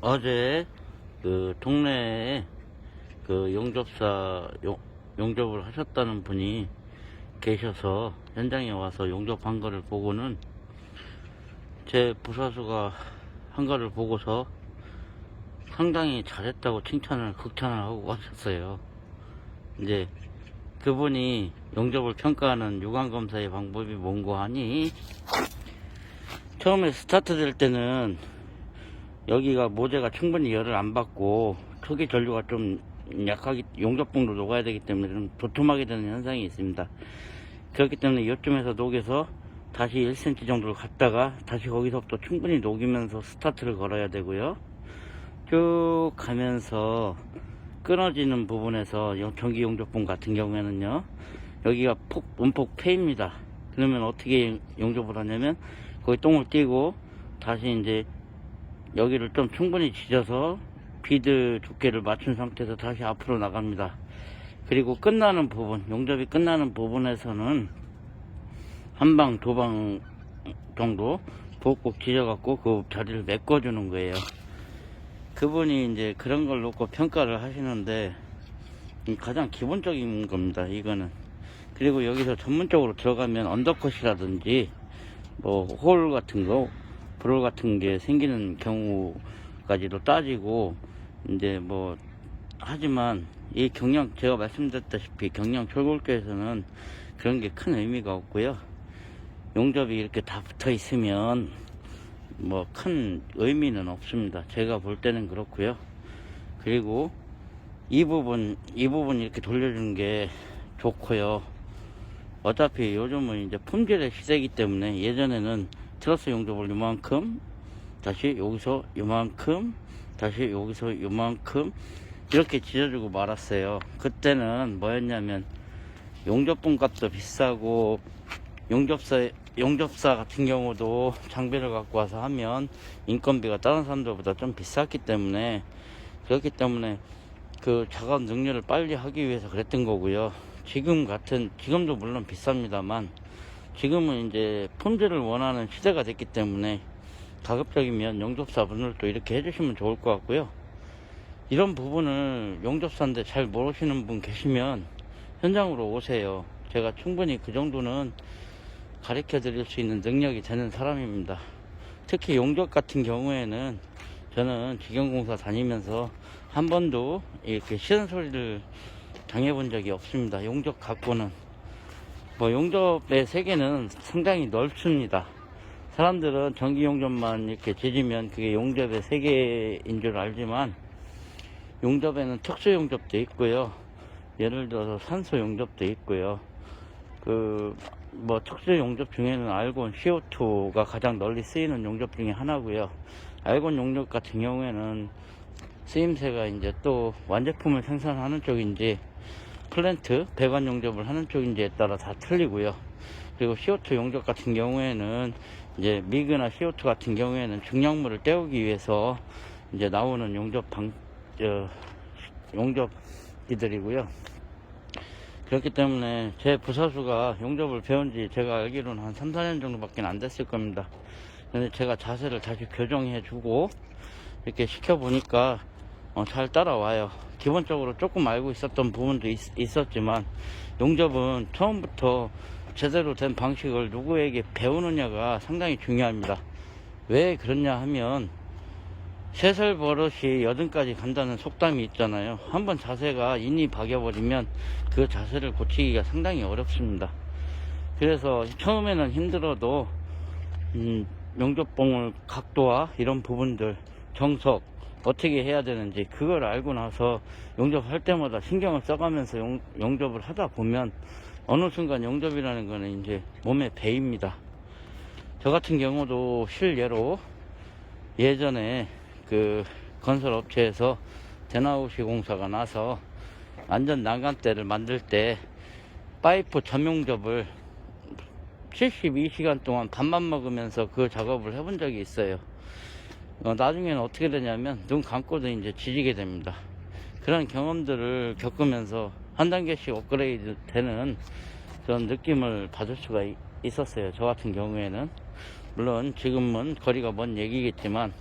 어제 그 동네에 그 용접을 하셨다는 분이 계셔서 현장에 와서 용접한 거를 보고는 제 부사수가 한 거를 보고서 상당히 잘했다고 극찬을 하고 가셨어요. 이제 그분이 용접을 평가하는 유관검사의 방법이 뭔고 하니, 처음에 스타트 될 때는 여기가 모재가 충분히 열을 안 받고 초기 전류가 좀 약하게 용접봉도 녹아야 되기 때문에 좀 도톰하게 되는 현상이 있습니다. 그렇기 때문에 이쯤에서 녹여서 다시 1cm 정도를 갔다가 다시 거기서부터 충분히 녹이면서 스타트를 걸어야 되고요. 쭉 가면서 끊어지는 부분에서 전기 용접봉 같은 경우에는요, 여기가 움폭 패입니다. 그러면 어떻게 용접을 하냐면 거기 똥을 띄고 다시 이제 여기를 좀 충분히 지져서 비드 두께를 맞춘 상태에서 다시 앞으로 나갑니다. 그리고 끝나는 부분, 용접이 끝나는 부분에서는 한 방, 두 방 정도 꾹꾹 지져갖고 그 자리를 메꿔주는 거예요. 그분이 이제 그런 걸 놓고 평가를 하시는데 가장 기본적인 겁니다, 이거는. 그리고 여기서 전문적으로 들어가면 언더컷이라든지 뭐 홀 같은 거, 브롤 같은 게 생기는 경우까지도 따지고 이제 뭐 하지만 이 제가 말씀드렸다시피 경량 철골교에서는 그런 게 큰 의미가 없고요. 용접이 이렇게 다 붙어 있으면 뭐 큰 의미는 없습니다. 제가 볼 때는 그렇고요. 그리고 이 부분 이렇게 돌려주는 게 좋고요. 어차피 요즘은 이제 품질의 시대이기 때문에 예전에는 트러스 용접을 요만큼, 다시 여기서 요만큼, 다시 여기서 요만큼 이렇게 지져주고 말았어요. 그때는 뭐였냐면 용접봉 값도 비싸고 용접사 같은 경우도 장비를 갖고 와서 하면 인건비가 다른 사람들보다 좀 비쌌기 때문에, 그렇기 때문에 그 작업 능률을 빨리 하기 위해서 그랬던 거고요. 지금도 물론 비쌉니다만 지금은 이제 품질을 원하는 시대가 됐기 때문에 가급적이면 용접사분들도 이렇게 해주시면 좋을 것 같고요. 이런 부분을 용접사인데 잘 모르시는 분 계시면 현장으로 오세요. 제가 충분히 그 정도는 가르쳐 드릴 수 있는 능력이 되는 사람입니다. 특히 용접 같은 경우에는 저는 직영공사 다니면서 한 번도 이렇게 싫은 소리를 당해본 적이 없습니다. 용접 갖고는 용접의 세계는 상당히 넓습니다. 사람들은 전기 용접만 이렇게 지지면 그게 용접의 세계인 줄 알지만 용접에는 특수 용접도 있고요. 예를 들어서 산소 용접도 있고요. 특수 용접 중에는 알곤 CO2가 가장 널리 쓰이는 용접 중에 하나고요. 알곤 용접 같은 경우에는 쓰임새가 이제 또 완제품을 생산하는 쪽인지 플랜트 배관 용접을 하는 쪽인지에 따라 다 틀리고요. 그리고 CO2 용접 같은 경우에는 이제 미그나 CO2 같은 경우에는 중량물을 떼우기 위해서 이제 나오는 용접기들이고요. 그렇기 때문에 제 부사수가 용접을 배운 지 제가 알기로는 한 3, 4년 정도밖에 안 됐을 겁니다. 근데 제가 자세를 다시 교정해 주고 이렇게 시켜보니까 잘 따라와요. 기본적으로 조금 알고 있었던 부분도 있었지만 용접은 처음부터 제대로 된 방식을 누구에게 배우느냐가 상당히 중요합니다. 왜 그러냐 하면 쇠설 버릇이 여든까지 간다는 속담이 있잖아요. 한번 자세가 인이 박여버리면 그 자세를 고치기가 상당히 어렵습니다. 그래서 처음에는 힘들어도 용접봉을 각도와 이런 부분들, 정석 어떻게 해야 되는지 그걸 알고 나서 용접할 때마다 신경을 써가면서 용접을 하다 보면 어느 순간 용접이라는 거는 이제 몸에 배입니다. 저 같은 경우도 실례로 예전에 그 건설업체에서 대나우시 공사가 나서 안전 난간대를 만들 때 파이프 점용접을 72시간 동안 밥만 먹으면서 그 작업을 해본 적이 있어요. 나중에는 어떻게 되냐면 눈 감고도 이제 지지게 됩니다. 그런 경험들을 겪으면서 한 단계씩 업그레이드 되는 그런 느낌을 받을 수가 있었어요. 저 같은 경우에는. 물론 지금은 거리가 먼 얘기겠지만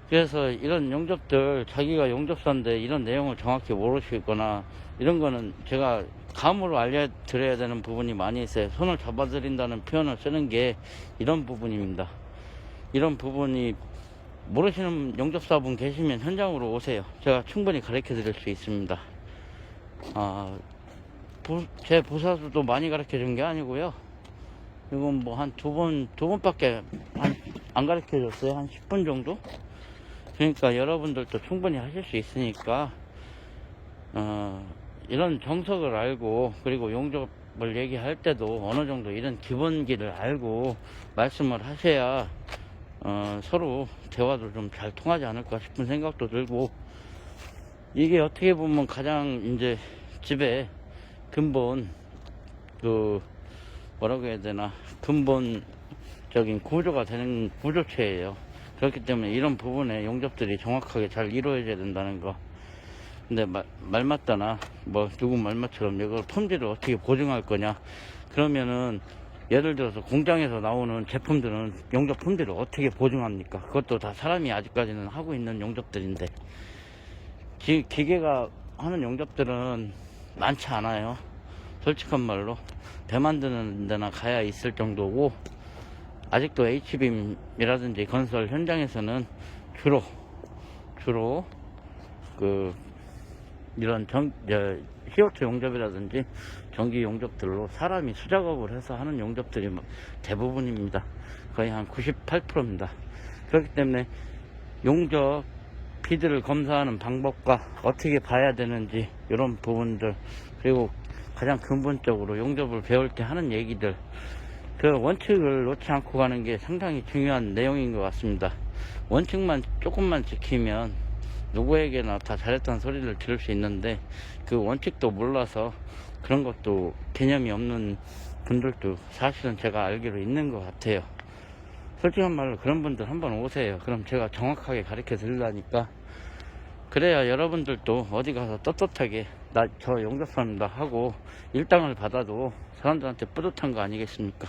그래서 이런 용접들, 자기가 용접사인데 이런 내용을 정확히 모르시거나 이런 거는 제가 감으로 알려드려야 되는 부분이 많이 있어요. 손을 잡아드린다는 표현을 쓰는 게 이런 부분입니다. 이런 부분이 모르시는 용접사분 계시면 현장으로 오세요. 제가 충분히 가르쳐 드릴 수 있습니다. 제 부사수도 많이 가르쳐 준 게 아니고요. 이건 뭐 한 두 번밖에 안 가르쳐 줬어요. 한 10분 정도? 그러니까 여러분들도 충분히 하실 수 있으니까, 이런 정석을 알고, 그리고 용접을 얘기할 때도 어느 정도 이런 기본기를 알고 말씀을 하셔야, 서로 대화도 좀 잘 통하지 않을까 싶은 생각도 들고, 이게 어떻게 보면 가장 이제 집에 근본, 뭐라고 해야 되나, 근본적인 구조가 되는 구조체예요. 그렇기 때문에 이런 부분에 용접들이 정확하게 잘 이루어져야 된다는 거. 근데 말 맞다나 뭐 누구 말맞처럼 이걸 품질을 어떻게 보증할 거냐, 그러면은 예를 들어서 공장에서 나오는 제품들은 용접 품질을 어떻게 보증합니까? 그것도 다 사람이 아직까지는 하고 있는 용접들인데, 기계가 하는 용접들은 많지 않아요. 솔직한 말로 배 만드는 데나 가야 있을 정도고, 아직도 H빔이라든지 건설 현장에서는 주로 이런 CO2 용접이라든지 전기 용접들로 사람이 수작업을 해서 하는 용접들이 대부분입니다. 거의 한 98%입니다. 그렇기 때문에 용접 피드를 검사하는 방법과 어떻게 봐야 되는지, 이런 부분들, 그리고 가장 근본적으로 용접을 배울 때 하는 얘기들, 그 원칙을 놓지 않고 가는 게 상당히 중요한 내용인 것 같습니다. 원칙만 조금만 지키면 누구에게나 다 잘했다는 소리를 들을 수 있는데, 그 원칙도 몰라서 그런 것도 개념이 없는 분들도 사실은 제가 알기로 있는 것 같아요. 솔직한 말로 그런 분들 한번 오세요. 그럼 제가 정확하게 가르쳐 드리려니까. 그래야 여러분들도 어디 가서 떳떳하게 나 저 용접사입니다 하고 일당을 받아도 사람들한테 뿌듯한 거 아니겠습니까?